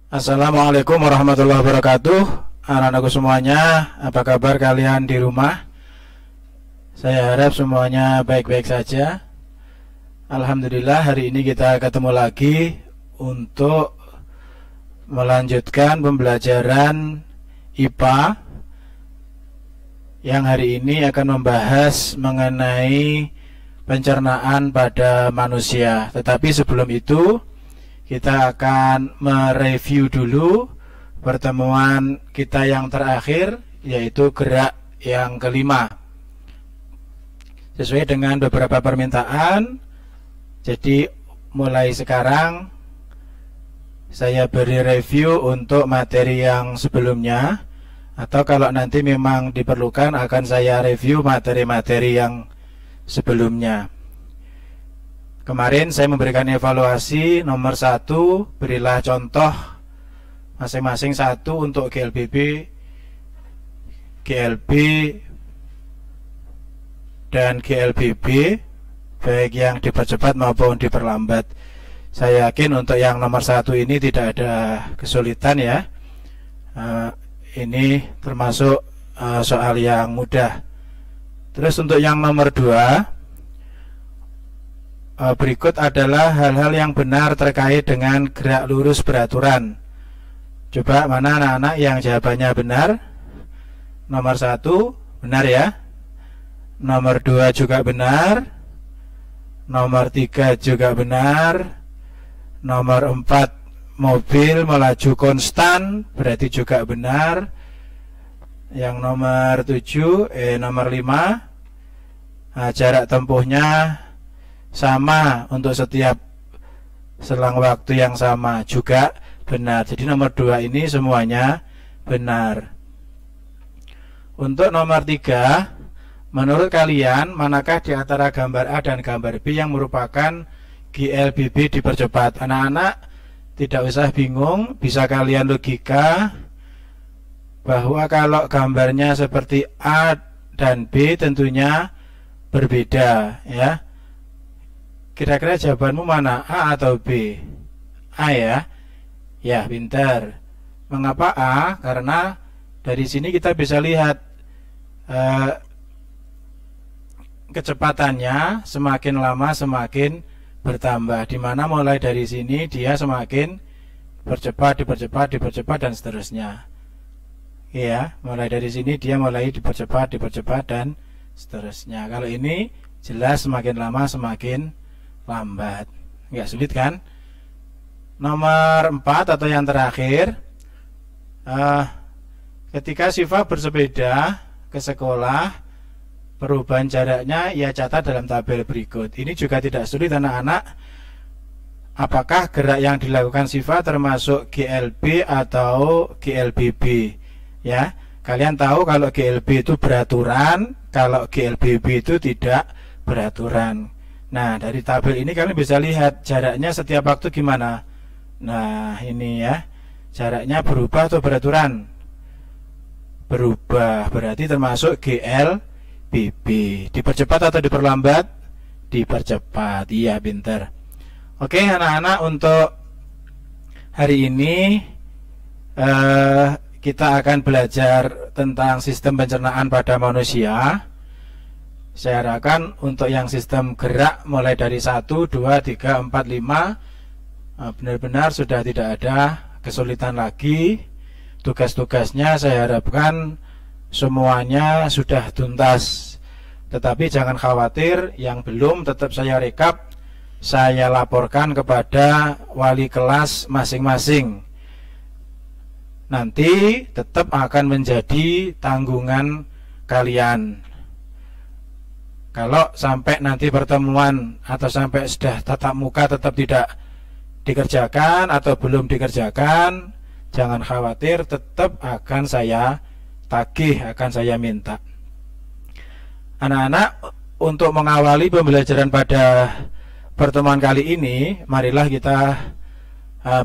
Assalamualaikum warahmatullahi wabarakatuh. Anak-anakku semuanya, apa kabar kalian di rumah? Saya harap semuanya baik-baik saja. Alhamdulillah, hari ini kita ketemu lagi untuk melanjutkan pembelajaran IPA yang hari ini akan membahas mengenai pencernaan pada manusia. Tetapi sebelum itu kita akan mereview dulu pertemuan kita yang terakhir, yaitu gerak yang kelima. Sesuai dengan beberapa permintaan, jadi mulai sekarang saya beri review untuk materi yang sebelumnya, atau kalau nanti memang diperlukan akan saya review materi-materi yang sebelumnya. Kemarin saya memberikan evaluasi nomor 1, berilah contoh masing-masing satu untuk GLBB, GLB, dan GLBB, baik yang dipercepat maupun diperlambat. Saya yakin untuk yang nomor 1 ini tidak ada kesulitan ya. Ini termasuk soal yang mudah. Terus untuk yang nomor 2, berikut adalah hal-hal yang benar terkait dengan gerak lurus beraturan. Coba mana anak-anak yang jawabannya benar? Nomor 1 benar ya. Nomor 2 juga benar. Nomor 3 juga benar. Nomor 4, mobil melaju konstan, berarti juga benar. Yang nomor 7, nomor 5, jarak tempuhnya sama untuk setiap selang waktu yang sama, juga benar. Jadi nomor 2 ini semuanya benar. Untuk nomor 3, menurut kalian manakah di antara gambar A dan gambar B yang merupakan GLBB dipercepat? Anak-anak tidak usah bingung, bisa kalian logika bahwa kalau gambarnya seperti A dan B tentunya berbeda ya. Kira-kira jawabanmu mana, A atau B? A ya? Ya, pintar. Mengapa A? Karena dari sini kita bisa lihat kecepatannya semakin lama semakin bertambah. Dimana mulai dari sini dia semakin dipercepat, dan seterusnya. Ya, mulai dari sini dia mulai dipercepat, dan seterusnya. Kalau ini jelas semakin lama semakin lambat. Nggak sulit kan? Nomor 4 atau yang terakhir, ketika Siva bersepeda ke sekolah, perubahan jaraknya ia catat dalam tabel berikut. Ini juga tidak sulit anak-anak. Apakah gerak yang dilakukan Siva termasuk GLB atau GLBB? Ya, kalian tahu kalau GLB itu beraturan, kalau GLBB itu tidak beraturan. Nah, dari tabel ini kalian bisa lihat jaraknya setiap waktu gimana. Nah, ini ya, jaraknya berubah atau beraturan? Berubah, berarti termasuk GLBB. Dipercepat atau diperlambat? Dipercepat, iya pinter. Oke anak-anak, untuk hari ini kita akan belajar tentang sistem pencernaan pada manusia. Saya harapkan untuk yang sistem gerak mulai dari 1, 2, 3, 4, 5 benar-benar sudah tidak ada kesulitan lagi. Tugas-tugasnya saya harapkan semuanya sudah tuntas. Tetapi jangan khawatir, yang belum tetap saya rekap, saya laporkan kepada wali kelas masing-masing. Nanti tetap akan menjadi tanggungan kalian. Kalau sampai nanti pertemuan atau sampai sudah tatap muka tetap tidak dikerjakan atau belum dikerjakan, jangan khawatir, tetap akan saya tagih, akan saya minta. Anak-anak, untuk mengawali pembelajaran pada pertemuan kali ini, marilah kita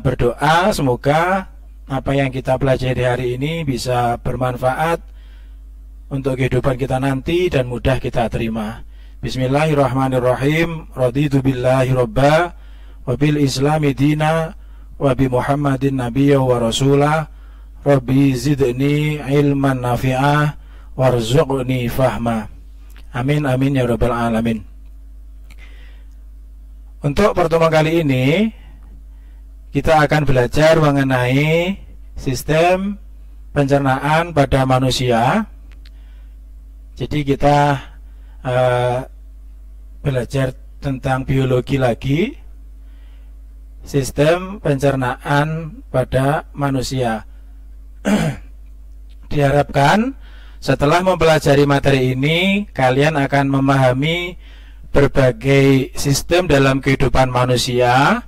berdoa semoga apa yang kita pelajari hari ini bisa bermanfaat untuk kehidupan kita nanti dan mudah kita terima. Bismillahirrahmanirrahim. Raditu billahi robba wa bil islami dina wa bi Muhammadin nabiyya wa rasulah, rabbi zidni ilman nafi'ah warzuqni fahma. Amin amin ya rabbal alamin. Untuk pertemuan kali ini kita akan belajar mengenai sistem pencernaan pada manusia. Jadi kita belajar tentang biologi lagi, sistem pencernaan pada manusia. Diharapkan setelah mempelajari materi ini, kalian akan memahami berbagai sistem dalam kehidupan manusia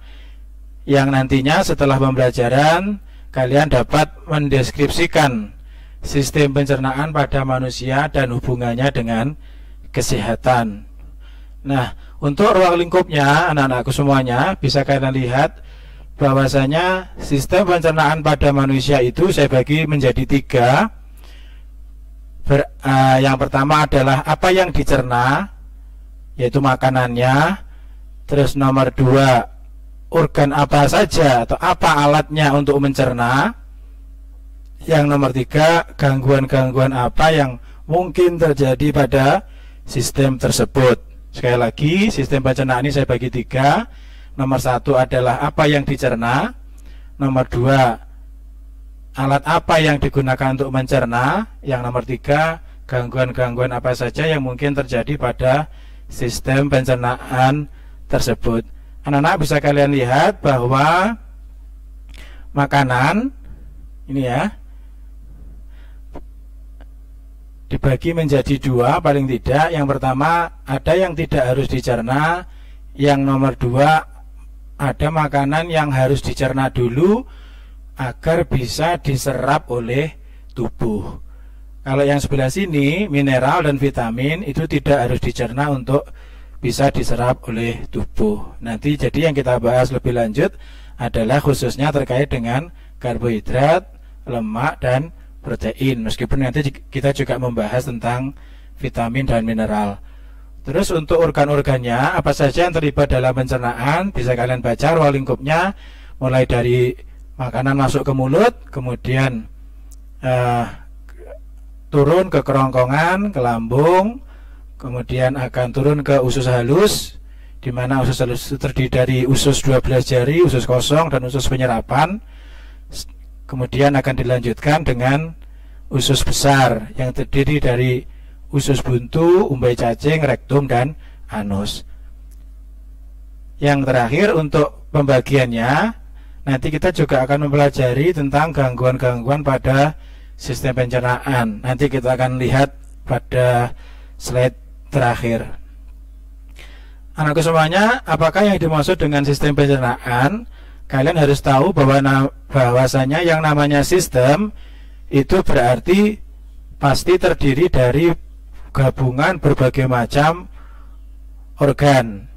yang nantinya setelah pembelajaran kalian dapat mendeskripsikan sistem pencernaan pada manusia dan hubungannya dengan kesehatan. Nah, untuk ruang lingkupnya anak-anakku semuanya bisa kalian lihat bahwasanya sistem pencernaan pada manusia itu saya bagi menjadi 3. Yang pertama adalah apa yang dicerna, yaitu makanannya. Terus nomor 2, organ apa saja atau apa alatnya untuk mencerna. Yang nomor 3, gangguan-gangguan apa yang mungkin terjadi pada sistem tersebut. Sekali lagi, sistem pencernaan ini saya bagi 3. Nomor 1 adalah apa yang dicerna. Nomor 2, alat apa yang digunakan untuk mencerna. Yang nomor 3, gangguan-gangguan apa saja yang mungkin terjadi pada sistem pencernaan tersebut. Anak-anak bisa kalian lihat bahwa makanan ini ya dibagi menjadi 2 paling tidak. Yang pertama ada yang tidak harus dicerna. Yang nomor 2 ada makanan yang harus dicerna dulu agar bisa diserap oleh tubuh. Kalau yang sebelah sini, mineral dan vitamin itu tidak harus dicerna untuk bisa diserap oleh tubuh. Nanti jadi yang kita bahas lebih lanjut adalah khususnya terkait dengan karbohidrat, lemak, dan protein. Meskipun nanti kita juga membahas tentang vitamin dan mineral. Terus untuk organ-organnya, apa saja yang terlibat dalam pencernaan, bisa kalian baca ruang lingkupnya, mulai dari makanan masuk ke mulut, kemudian turun ke kerongkongan, ke lambung, kemudian akan turun ke usus halus, di mana usus halus terdiri dari usus 12 jari, usus kosong, dan usus penyerapan. Kemudian akan dilanjutkan dengan usus besar yang terdiri dari usus buntu, umbai cacing, rektum, dan anus. Yang terakhir untuk pembagiannya, nanti kita juga akan mempelajari tentang gangguan-gangguan pada sistem pencernaan. Nanti kita akan lihat pada slide terakhir. Anakku semuanya, apakah yang dimaksud dengan sistem pencernaan? Kalian harus tahu bahwasanya yang namanya sistem itu berarti pasti terdiri dari gabungan berbagai macam organ.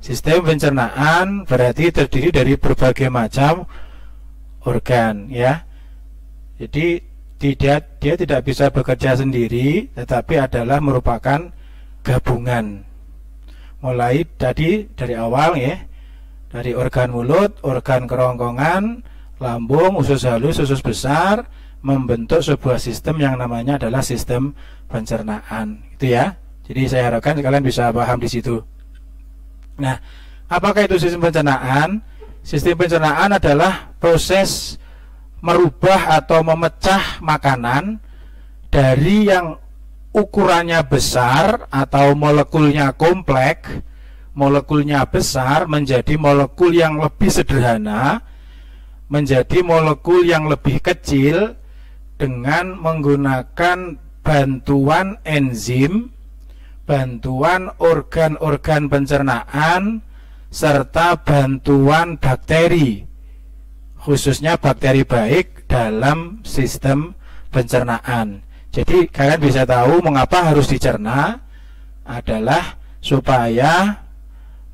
Sistem pencernaan berarti terdiri dari berbagai macam organ, ya. Jadi dia tidak bisa bekerja sendiri, tetapi adalah merupakan gabungan. Mulai dari awal ya, dari organ mulut, organ kerongkongan, lambung, usus halus, usus besar, membentuk sebuah sistem yang namanya adalah sistem pencernaan. Itu ya. Jadi saya harapkan kalian bisa paham di situ. Nah, apakah itu sistem pencernaan? Sistem pencernaan adalah proses merubah atau memecah makanan dari yang ukurannya besar atau molekulnya kompleks, molekulnya besar menjadi molekul yang lebih sederhana, menjadi molekul yang lebih kecil dengan menggunakan bantuan enzim, bantuan organ-organ pencernaan, serta bantuan bakteri, khususnya bakteri baik dalam sistem pencernaan. Jadi kalian bisa tahu mengapa harus dicerna adalah supaya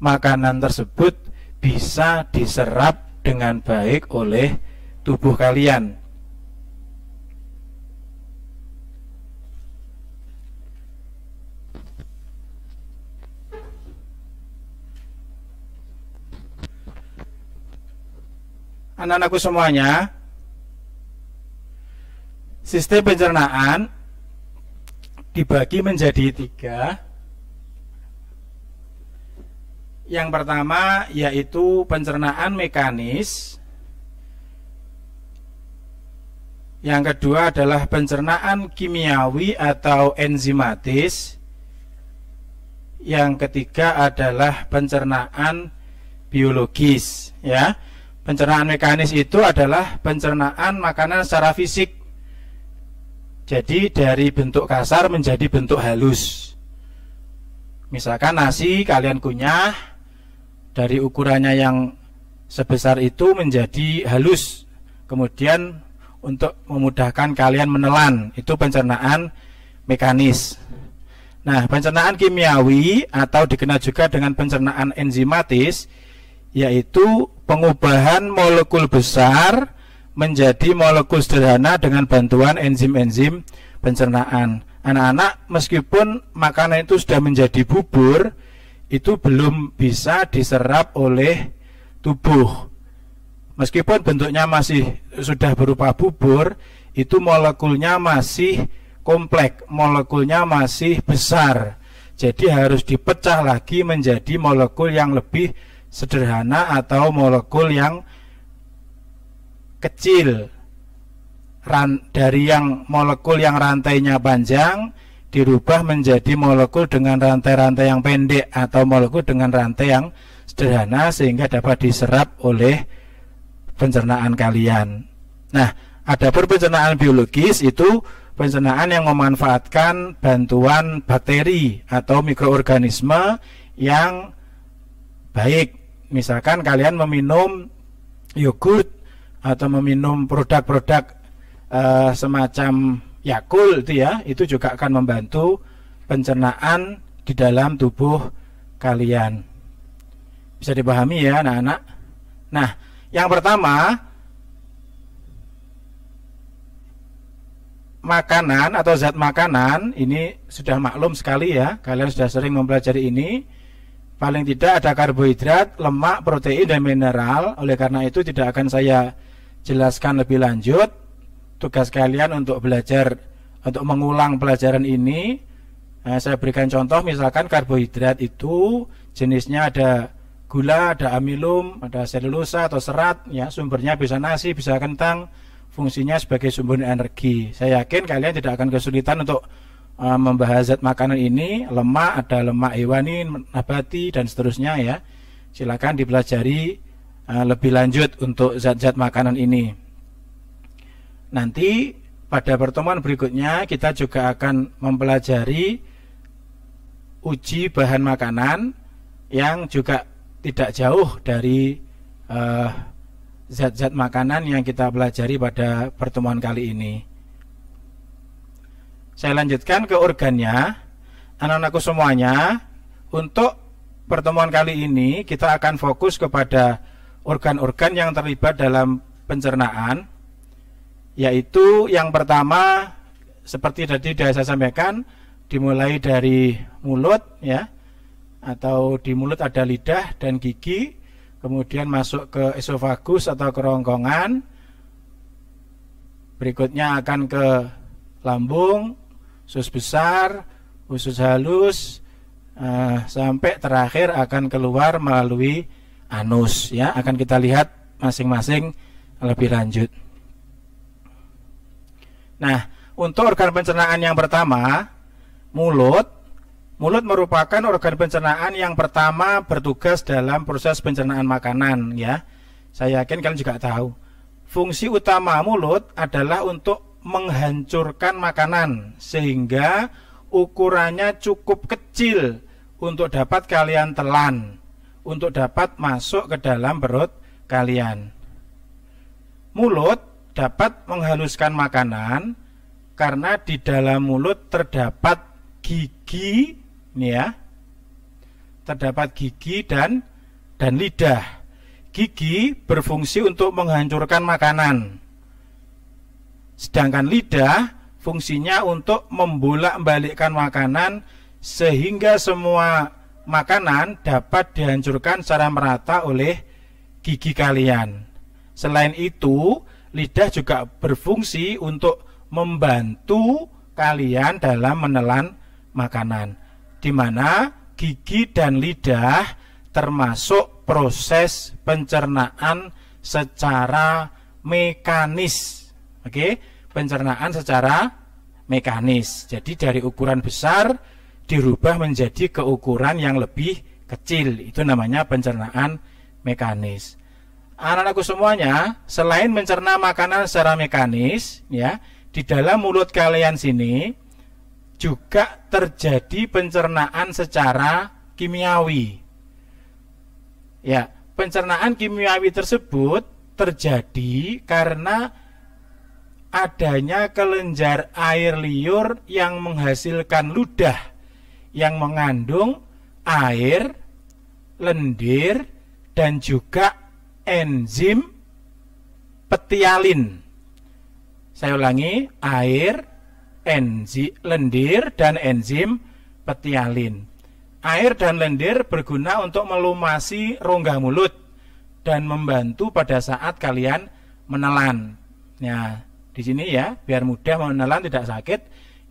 makanan tersebut bisa diserap dengan baik oleh tubuh kalian. anak-anakku semuanya, sistem pencernaan dibagi menjadi 3. Yang pertama yaitu pencernaan mekanis. Yang kedua adalah pencernaan kimiawi atau enzimatis. Yang ketiga adalah pencernaan biologis, ya. Pencernaan mekanis itu adalah pencernaan makanan secara fisik. Jadi dari bentuk kasar menjadi bentuk halus. Misalkan nasi kalian kunyah, dari ukurannya yang sebesar itu menjadi halus. Kemudian untuk memudahkan kalian menelan, itu pencernaan mekanis. Nah, pencernaan kimiawi atau dikenal juga dengan pencernaan enzimatis, yaitu pengubahan molekul besar menjadi molekul sederhana dengan bantuan enzim-enzim pencernaan. Anak-anak, meskipun makanan itu sudah menjadi bubur, itu belum bisa diserap oleh tubuh. Meskipun bentuknya masih sudah berupa bubur, itu molekulnya masih kompleks, molekulnya masih besar. Jadi harus dipecah lagi menjadi molekul yang lebih sederhana atau molekul yang kecil. Dari yang molekul yang rantainya panjang dirubah menjadi molekul dengan rantai-rantai yang pendek atau molekul dengan rantai yang sederhana sehingga dapat diserap oleh pencernaan kalian. Nah, adapun pencernaan biologis itu pencernaan yang memanfaatkan bantuan bakteri atau mikroorganisme yang baik. Misalkan kalian meminum yogurt atau meminum produk-produk semacam Yakult itu ya, itu juga akan membantu pencernaan di dalam tubuh kalian. Bisa dipahami ya anak-anak? Nah, yang pertama, makanan atau zat makanan ini sudah maklum sekali ya, kalian sudah sering mempelajari ini. Paling tidak ada karbohidrat, lemak, protein, dan mineral. Oleh karena itu tidak akan saya jelaskan lebih lanjut. Tugas kalian untuk belajar, untuk mengulang pelajaran ini, saya berikan contoh. Misalkan karbohidrat itu jenisnya ada gula, ada amilum, ada selulosa atau serat, ya, sumbernya bisa nasi, bisa kentang, fungsinya sebagai sumber energi. Saya yakin kalian tidak akan kesulitan untuk membahas zat makanan ini. Lemak, ada lemak hewani, nabati, dan seterusnya ya. Silakan dipelajari lebih lanjut untuk zat-zat makanan ini. Nanti pada pertemuan berikutnya kita juga akan mempelajari uji bahan makanan yang juga tidak jauh dari zat-zat makanan yang kita pelajari pada pertemuan kali ini. Saya lanjutkan ke organnya. Anak-anakku semuanya, untuk pertemuan kali ini kita akan fokus kepada organ-organ yang terlibat dalam pencernaan, yaitu yang pertama seperti tadi sudah saya sampaikan, dimulai dari mulut ya, atau di mulut ada lidah dan gigi, kemudian masuk ke esofagus atau kerongkongan, berikutnya akan ke lambung, usus besar, usus halus, sampai terakhir akan keluar melalui anus ya. Akan kita lihat masing-masing lebih lanjut. Nah, untuk organ pencernaan yang pertama, mulut. Mulut merupakan organ pencernaan yang pertama bertugas dalam proses pencernaan makanan ya. Saya yakin kalian juga tahu. Fungsi utama mulut adalah untuk menghancurkan makanan sehingga ukurannya cukup kecil untuk dapat kalian telan, untuk dapat masuk ke dalam perut kalian. Mulut dapat menghaluskan makanan karena di dalam mulut terdapat gigi, nih ya, terdapat gigi dan lidah. Gigi berfungsi untuk menghancurkan makanan, sedangkan lidah fungsinya untuk membolak-balikkan makanan sehingga semua makanan dapat dihancurkan secara merata oleh gigi kalian. Selain itu, lidah juga berfungsi untuk membantu kalian dalam menelan makanan, di mana gigi dan lidah termasuk proses pencernaan secara mekanis. Oke, pencernaan secara mekanis. Jadi dari ukuran besar dirubah menjadi ke ukuran yang lebih kecil. Itu namanya pencernaan mekanis. Anak-anakku semuanya, selain mencerna makanan secara mekanis, ya, di dalam mulut kalian sini juga terjadi pencernaan secara kimiawi. Ya, pencernaan kimiawi tersebut terjadi karena adanya kelenjar air liur yang menghasilkan ludah yang mengandung air, lendir, dan juga enzim petialin. Saya ulangi, air, lendir, dan enzim petialin. Air dan lendir berguna untuk melumasi rongga mulut dan membantu pada saat kalian menelan. Ya, di sini ya, biar mudah menelan tidak sakit,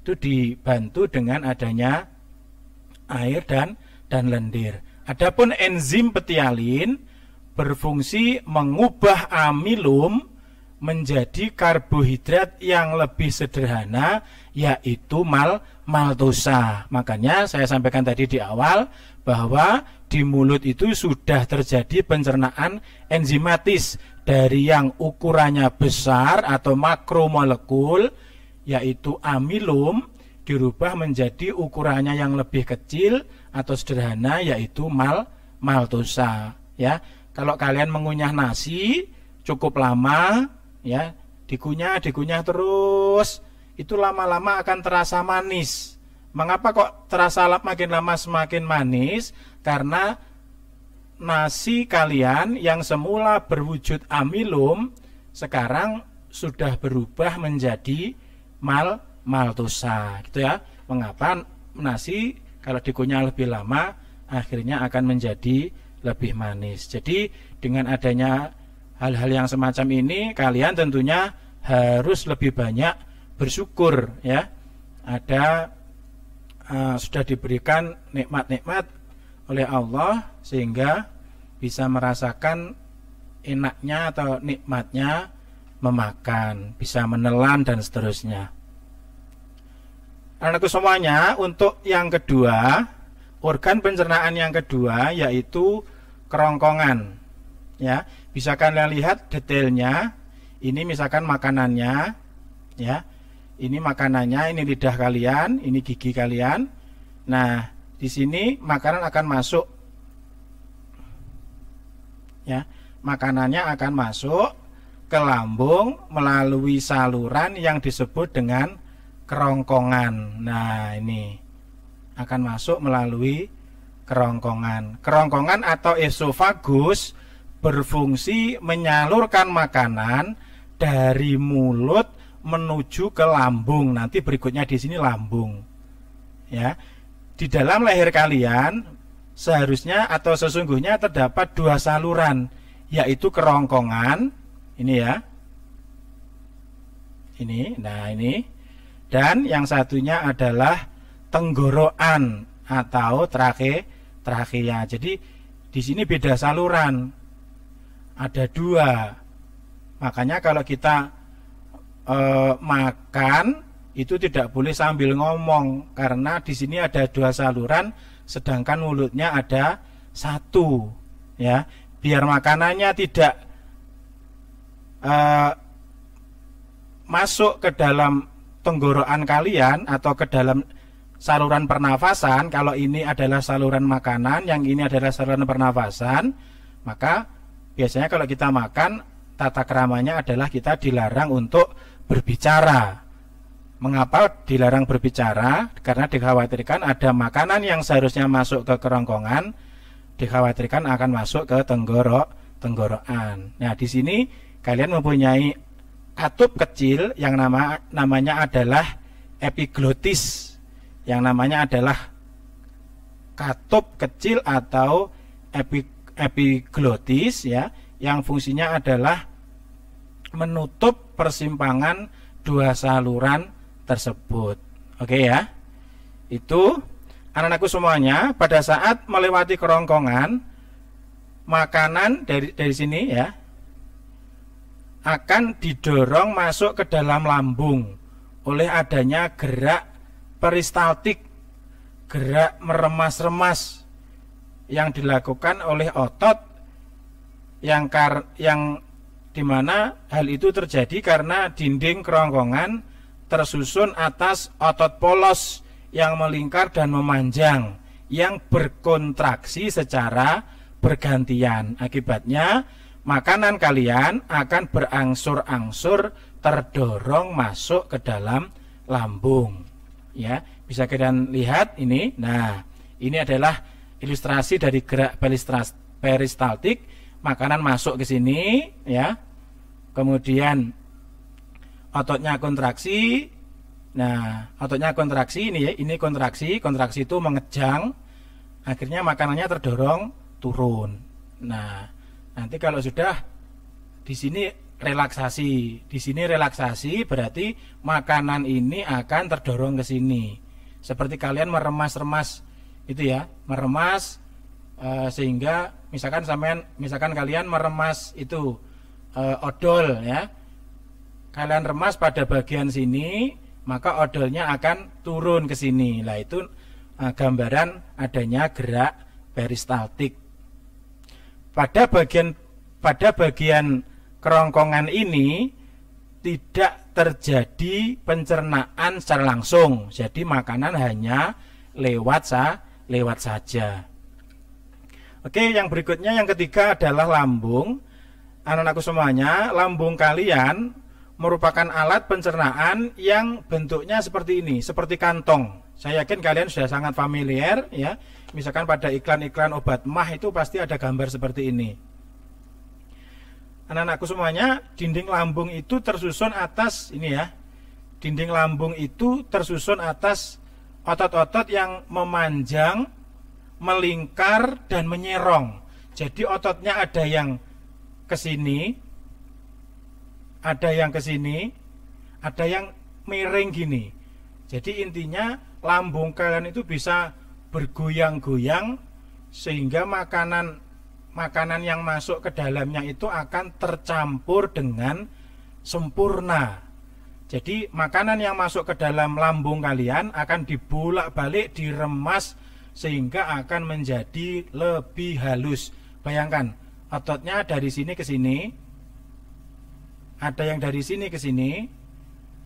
itu dibantu dengan adanya air dan lendir. Adapun enzim petialin berfungsi mengubah amilum menjadi karbohidrat yang lebih sederhana, yaitu maltosa. Makanya saya sampaikan tadi di awal bahwa di mulut itu sudah terjadi pencernaan enzimatis dari yang ukurannya besar atau makromolekul, yaitu amilum, dirubah menjadi ukurannya yang lebih kecil atau sederhana, yaitu maltosa. Ya, kalau kalian mengunyah nasi cukup lama, ya, dikunyah terus, itu lama-lama akan terasa manis. Mengapa kok terasa makin lama semakin manis? Karena nasi kalian yang semula berwujud amilum sekarang sudah berubah menjadi maltosa, gitu ya. Mengapa nasi kalau dikunyah lebih lama akhirnya akan menjadi lebih manis. Jadi dengan adanya hal-hal yang semacam ini, kalian tentunya harus lebih banyak bersyukur, ya. Ada sudah diberikan nikmat-nikmat oleh Allah sehingga bisa merasakan enaknya atau nikmatnya memakan, bisa menelan dan seterusnya. Anakku semuanya, untuk yang kedua, organ pencernaan yang kedua yaitu kerongkongan. Ya, bisa kalian lihat detailnya. Ini misalkan makanannya, ya. Ini makanannya, ini lidah kalian, ini gigi kalian. Nah, di sini makanan akan masuk. Ya, makanannya akan masuk ke lambung melalui saluran yang disebut dengan kerongkongan. Nah, ini akan masuk melalui kerongkongan. Kerongkongan atau esofagus berfungsi menyalurkan makanan dari mulut menuju ke lambung. Nanti berikutnya di sini lambung. Ya. Di dalam leher kalian seharusnya atau sesungguhnya terdapat dua saluran, yaitu kerongkongan, ini ya. Ini, nah ini. Dan yang satunya adalah tenggorokan atau trakea. Jadi di sini beda saluran. Ada dua. Makanya kalau kita makan itu tidak boleh sambil ngomong, karena di sini ada dua saluran sedangkan mulutnya ada satu, ya. Biar makanannya tidak masuk ke dalam tenggorokan kalian atau ke dalam saluran pernafasan. Kalau ini adalah saluran makanan, yang ini adalah saluran pernafasan, maka biasanya kalau kita makan, tata keramanya adalah kita dilarang untuk berbicara. Mengapa dilarang berbicara? Karena dikhawatirkan ada makanan yang seharusnya masuk ke kerongkongan, dikhawatirkan akan masuk ke tenggorokan. Nah, di sini kalian mempunyai katup kecil yang namanya adalah epiglotis. Yang namanya adalah katup kecil atau epiglotis, ya, yang fungsinya adalah menutup persimpangan dua saluran tersebut. Oke ya. Itu anak-anakku semuanya, pada saat melewati kerongkongan, makanan dari sini ya akan didorong masuk ke dalam lambung oleh adanya gerak peristaltik, gerak meremas-remas yang dilakukan oleh otot yang dimana hal itu terjadi karena dinding kerongkongan tersusun atas otot polos yang melingkar dan memanjang yang berkontraksi secara bergantian. Akibatnya makanan kalian akan berangsur-angsur terdorong masuk ke dalam lambung. Ya, bisa kalian lihat ini. Nah, ini adalah ilustrasi dari gerak peristaltik. Makanan masuk ke sini, ya. Kemudian ototnya kontraksi. Nah, ototnya kontraksi ini ya, ini kontraksi itu mengejang. Akhirnya makanannya terdorong turun. Nah, nanti kalau sudah di sini relaksasi berarti makanan ini akan terdorong ke sini. Seperti kalian meremas-remas itu ya, meremas sehingga misalkan kalian meremas itu odol ya. Kalian remas pada bagian sini, maka odolnya akan turun ke sini. Nah, itu gambaran adanya gerak peristaltik. Pada bagian kerongkongan ini tidak terjadi pencernaan secara langsung. Jadi makanan hanya lewat saja. Oke, yang berikutnya yang ketiga adalah lambung. Anak-anakku semuanya, lambung kalian merupakan alat pencernaan yang bentuknya seperti ini, seperti kantong. Saya yakin kalian sudah sangat familiar ya. Misalkan pada iklan-iklan obat mah itu pasti ada gambar seperti ini. Anak-anakku semuanya, dinding lambung itu tersusun atas ini ya. Dinding lambung itu tersusun atas otot-otot yang memanjang, melingkar dan menyerong. Jadi ototnya ada yang ke sini, ada yang ke sini, ada yang miring gini. Jadi intinya lambung kalian itu bisa bergoyang-goyang sehingga makanan yang masuk ke dalamnya itu akan tercampur dengan sempurna. Jadi makanan yang masuk ke dalam lambung kalian akan dibolak-balik, diremas sehingga akan menjadi lebih halus. Bayangkan, ototnya dari sini ke sini, ada yang dari sini ke sini,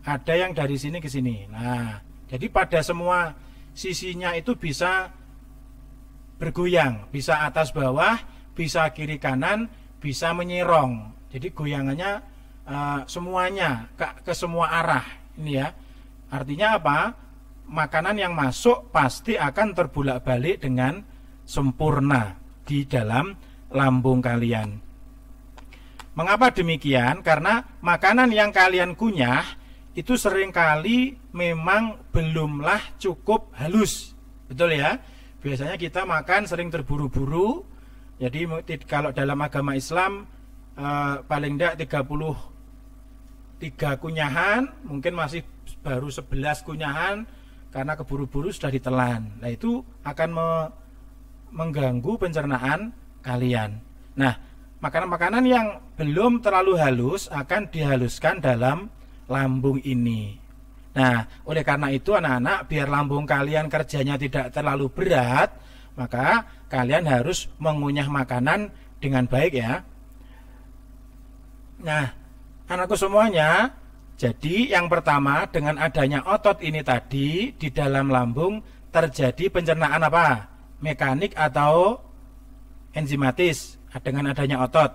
ada yang dari sini ke sini. Nah, jadi pada semua sisinya itu bisa bergoyang, bisa atas bawah, bisa kiri kanan, bisa menyerong. Jadi goyangannya semuanya ke semua arah. Ini ya. Artinya apa? Makanan yang masuk pasti akan terbolak-balik dengan sempurna di dalam lambung kalian. Mengapa demikian? Karena makanan yang kalian kunyah itu seringkali memang belumlah cukup halus. Betul ya? Biasanya kita makan sering terburu-buru. Jadi kalau dalam agama Islam paling tidak 33 kunyahan, mungkin masih baru 11 kunyahan karena keburu-buru sudah ditelan. Nah, itu akan mengganggu pencernaan kalian. Nah, makanan-makanan yang belum terlalu halus akan dihaluskan dalam lambung ini. Nah, oleh karena itu anak-anak, biar lambung kalian kerjanya tidak terlalu berat, maka kalian harus mengunyah makanan dengan baik ya. Nah, anakku semuanya, jadi yang pertama dengan adanya otot ini tadi di dalam lambung terjadi pencernaan apa? Mekanik atau enzimatis dengan adanya otot.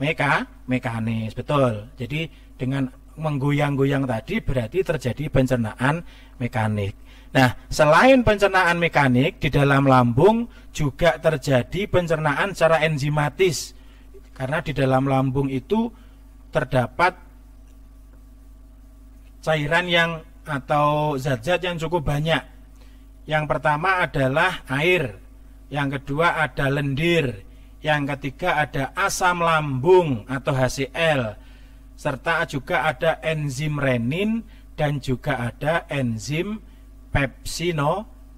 Mekanis, betul. Jadi dengan menggoyang-goyang tadi berarti terjadi pencernaan mekanik. Nah, selain pencernaan mekanik di dalam lambung juga terjadi pencernaan secara enzimatis. Karena di dalam lambung itu terdapat cairan atau zat-zat yang cukup banyak. Yang pertama adalah air, yang kedua ada lendir, Yang ketiga ada asam lambung atau HCl, serta juga ada enzim renin dan juga ada enzim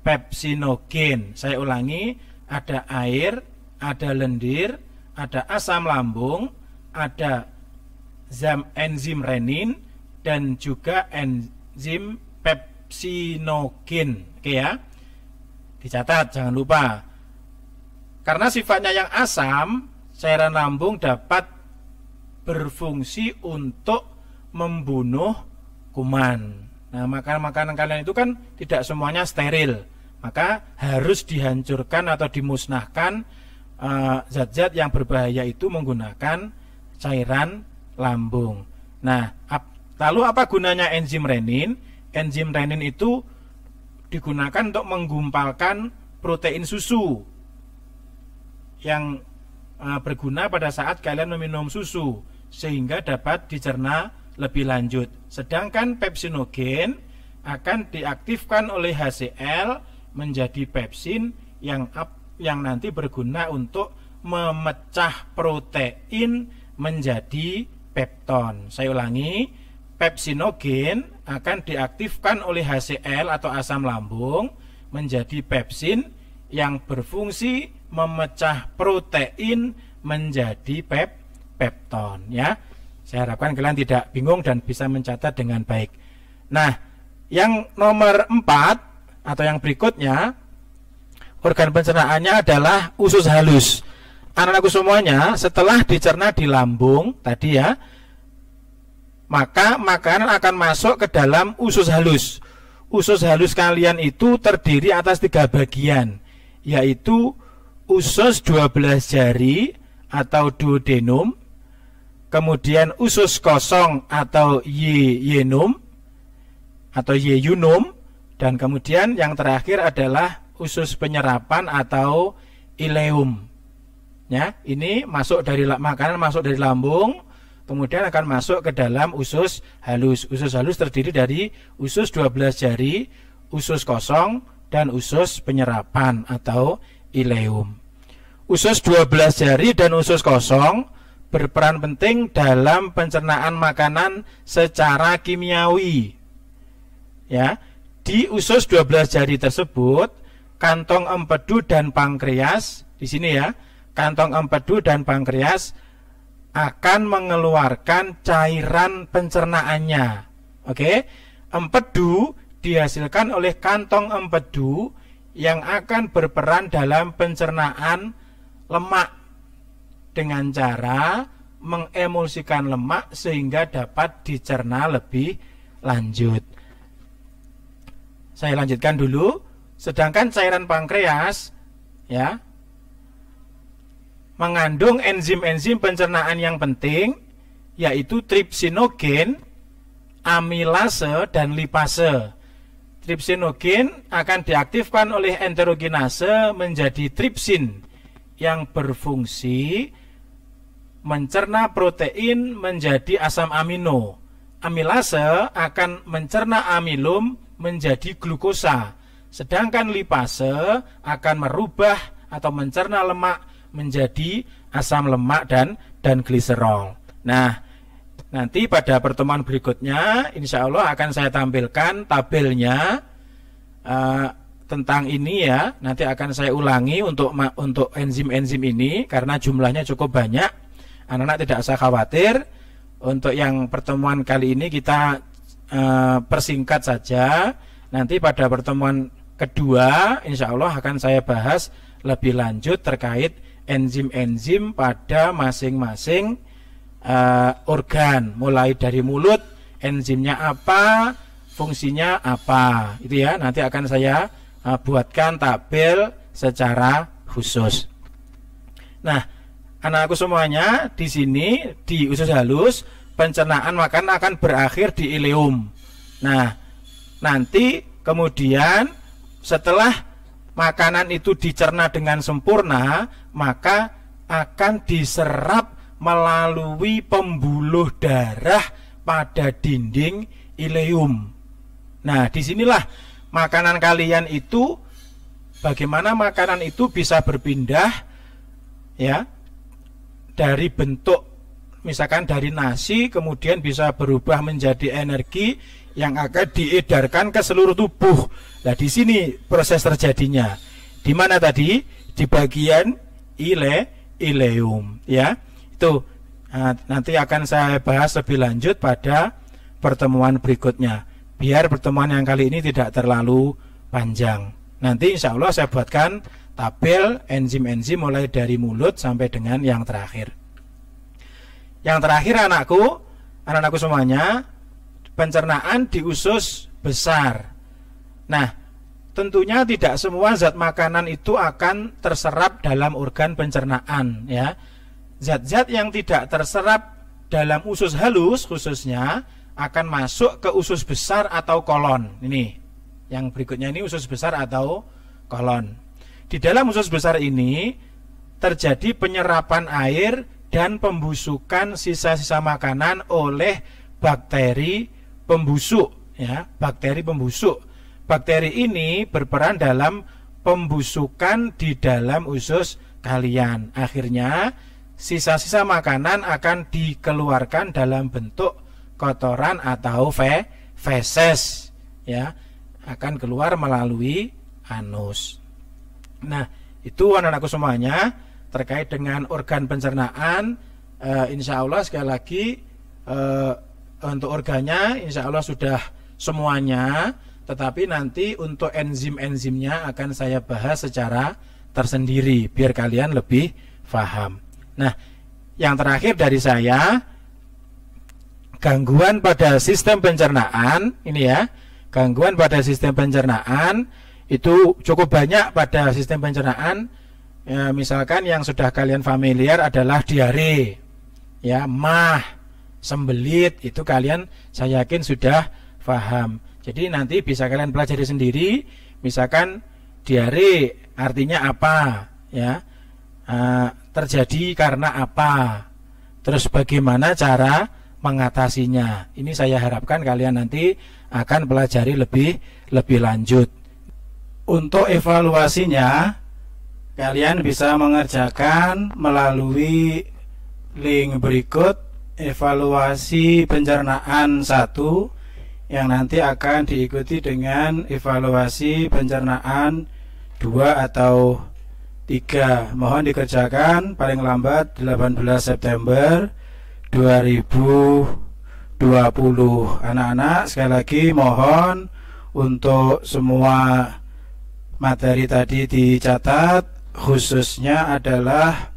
pepsinogen. Saya ulangi, ada air, ada lendir, ada asam lambung, ada enzim renin dan juga enzim pepsinogen. Oke ya, dicatat, jangan lupa. Karena sifatnya yang asam, cairan lambung dapat berfungsi untuk membunuh kuman. Nah, makanan-makanan kalian itu kan tidak semuanya steril, maka harus dihancurkan atau dimusnahkan zat-zat yang berbahaya itu menggunakan cairan lambung. Nah, lalu apa gunanya enzim renin? Enzim renin itu digunakan untuk menggumpalkan protein susu yang berguna pada saat kalian meminum susu, sehingga dapat dicerna lebih lanjut. Sedangkan pepsinogen akan diaktifkan oleh HCl menjadi pepsin yang nanti berguna untuk memecah protein menjadi pepton. Saya ulangi, pepsinogen akan diaktifkan oleh HCl atau asam lambung menjadi pepsin yang berfungsi memecah protein menjadi pepton ya. Saya harapkan kalian tidak bingung dan bisa mencatat dengan baik. Nah, yang nomor 4 atau yang berikutnya, organ pencernaannya adalah usus halus. Anak-anakku semuanya, setelah dicerna di lambung tadi ya, maka makanan akan masuk ke dalam usus halus. Usus halus kalian itu terdiri atas 3 bagian, yaitu usus 12 jari atau duodenum, kemudian usus kosong atau yeyunum, dan kemudian yang terakhir adalah usus penyerapan atau ileum. Ya, ini makanan masuk dari lambung, kemudian akan masuk ke dalam usus halus. Usus halus terdiri dari usus 12 jari, usus kosong, dan usus penyerapan atau ileum. Usus 12 jari dan usus kosong berperan penting dalam pencernaan makanan secara kimiawi. Ya, di usus 12 jari tersebut, kantong empedu dan pankreas, di sini ya, kantong empedu dan pankreas akan mengeluarkan cairan pencernaannya. Oke, empedu dihasilkan oleh kantong empedu yang akan berperan dalam pencernaan lemak dengan cara mengemulsikan lemak sehingga dapat dicerna lebih lanjut. Saya lanjutkan dulu. Sedangkan cairan pankreas ya mengandung enzim-enzim pencernaan yang penting, yaitu tripsinogen, amilase, dan lipase. Tripsinogen akan diaktifkan oleh enterogenase menjadi tripsin yang berfungsi mencerna protein menjadi asam amino. Amilase akan mencerna amilum menjadi glukosa, sedangkan lipase akan merubah atau mencerna lemak menjadi asam lemak dan gliserol. Nah, nanti pada pertemuan berikutnya insya Allah akan saya tampilkan tabelnya tentang ini ya. Nanti akan saya ulangi untuk enzim-enzim ini karena jumlahnya cukup banyak. Anak-anak tidak usah khawatir. Untuk yang pertemuan kali ini kita persingkat saja. Nanti pada pertemuan kedua insya Allah akan saya bahas lebih lanjut terkait enzim-enzim pada masing-masing organ, mulai dari mulut, enzimnya apa, fungsinya apa, itu ya. Nanti akan saya buatkan tabel secara khusus. Nah, anakku semuanya, di sini di usus halus pencernaan makanan akan berakhir di ileum. Nah, nanti kemudian setelah makanan itu dicerna dengan sempurna, maka akan diserap melalui pembuluh darah pada dinding ileum. Nah, disinilah makanan kalian itu, bagaimana makanan itu bisa berpindah ya dari bentuk, misalkan dari nasi kemudian bisa berubah menjadi energi yang akan diedarkan ke seluruh tubuh. Nah, di sini proses terjadinya. Di mana tadi? Di bagian ileum, ya. Itu nanti akan saya bahas lebih lanjut pada pertemuan berikutnya. Biar pertemuan yang kali ini tidak terlalu panjang. Nanti insya Allah saya buatkan tabel enzim-enzim mulai dari mulut sampai dengan yang terakhir. Yang terakhir anak-anakku semuanya, pencernaan di usus besar. Nah, tentunya tidak semua zat makanan itu akan terserap dalam organ pencernaan, ya. Zat-zat yang tidak terserap dalam usus halus khususnya akan masuk ke usus besar atau kolon. Ini yang berikutnya, ini usus besar atau kolon. Di dalam usus besar ini terjadi penyerapan air dan pembusukan sisa-sisa makanan oleh bakteri pembusuk, ya, bakteri pembusuk. Bakteri ini berperan dalam pembusukan di dalam usus kalian. Akhirnya sisa-sisa makanan akan dikeluarkan dalam bentuk kotoran atau feses, ya, akan keluar melalui anus. Nah, itu anak-anakku semuanya terkait dengan organ pencernaan. Insya Allah sekali lagi untuk organnya insya Allah sudah semuanya. Tetapi nanti untuk enzim-enzimnya akan saya bahas secara tersendiri biar kalian lebih paham. Nah, yang terakhir dari saya, gangguan pada sistem pencernaan. Ini ya, gangguan pada sistem pencernaan itu cukup banyak pada sistem pencernaan. Ya, misalkan yang sudah kalian familiar adalah diare, ya, mah, sembelit, itu kalian saya yakin sudah paham. Jadi nanti bisa kalian pelajari sendiri. Misalkan diare artinya apa, ya, terjadi karena apa, terus bagaimana cara mengatasinya. Ini saya harapkan kalian nanti akan pelajari lebih lanjut. Untuk evaluasinya kalian bisa mengerjakan melalui link berikut, evaluasi pencernaan 1, yang nanti akan diikuti dengan evaluasi pencernaan 2 atau 3. Mohon dikerjakan paling lambat 18 September 2020. Anak-anak, sekali lagi mohon untuk semua materi tadi dicatat, khususnya adalah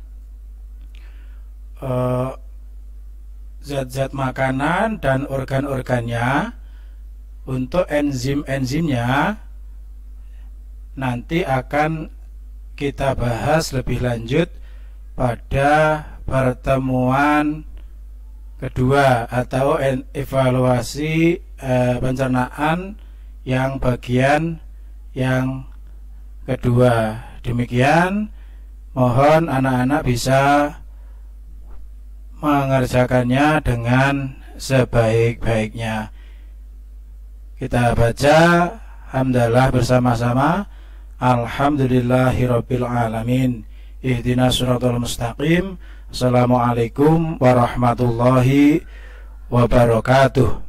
zat-zat makanan dan organ-organnya. Untuk enzim-enzimnya nanti akan kita bahas lebih lanjut pada pertemuan kedua atau evaluasi pencernaan yang bagian yang kedua. Demikian, mohon anak-anak bisa mengerjakannya dengan sebaik-baiknya. Kita baca hamdalah bersama-sama. Alhamdulillahirabbil alamin. Ihdinas siratal mustaqim. Assalamualaikum warahmatullahi wabarakatuh.